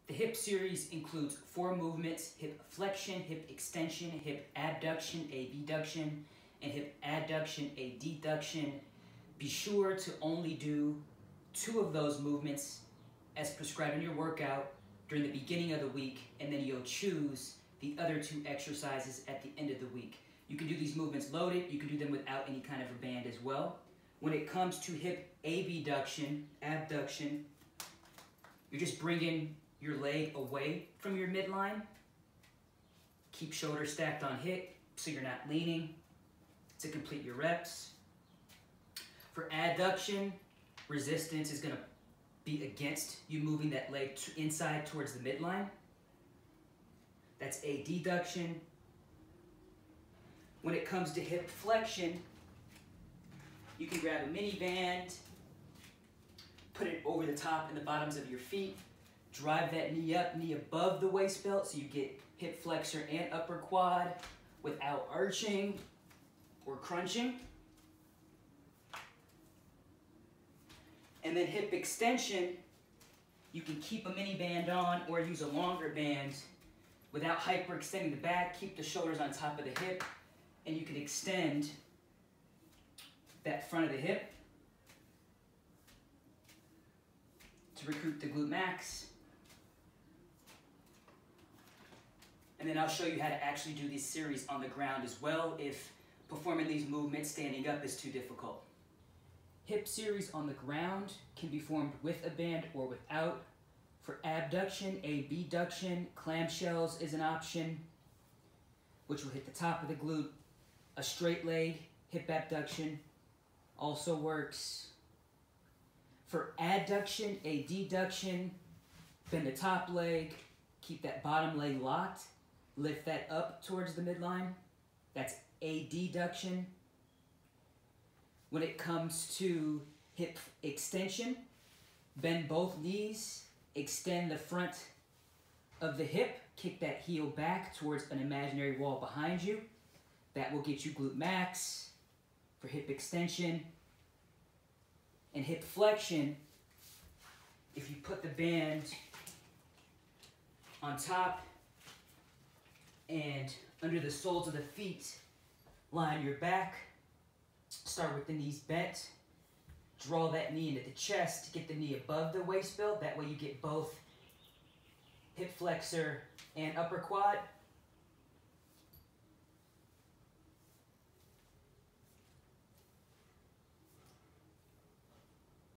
The hip series includes 4 movements: hip flexion, hip extension, hip abduction, abduction, and hip adduction, adduction. Be sure to only do 2 of those movements as prescribed in your workout during the beginning of the week, and then you'll choose the other 2 exercises at the end of the week. You can do these movements loaded, you can do them without any kind of a band as well. When it comes to hip abduction, you're just bringing your leg away from your midline. Keep shoulders stacked on hip so you're not leaning to complete your reps. For adduction, resistance is going to be against you moving that leg inside towards the midline. That's adduction. When it comes to hip flexion, you can grab a mini band, put it over the top and the bottoms of your feet, drive that knee up, knee above the waist belt, so you get hip flexor and upper quad without arching or crunching. And then hip extension, you can keep a mini band on or use a longer band without hyperextending the back. Keep the shoulders on top of the hip, and you can extend that front of the hip to recruit the glute max. And then I'll show you how to actually do this series on the ground as well if performing these movements standing up is too difficult. Hip series on the ground can be formed with a band or without. For abduction, abduction, clamshells is an option, which will hit the top of the glute. A straight leg, hip abduction, also works. For adduction, adduction, bend the top leg, keep that bottom leg locked, lift that up towards the midline. That's adduction. When it comes to hip extension, bend both knees, extend the front of the hip, kick that heel back towards an imaginary wall behind you. That will get you glute max for hip extension. And hip flexion, if you put the band on top and under the soles of the feet, line your back, start with the knees bent, draw that knee into the chest, get the knee above the waist belt, that way you get both hip flexor and upper quad.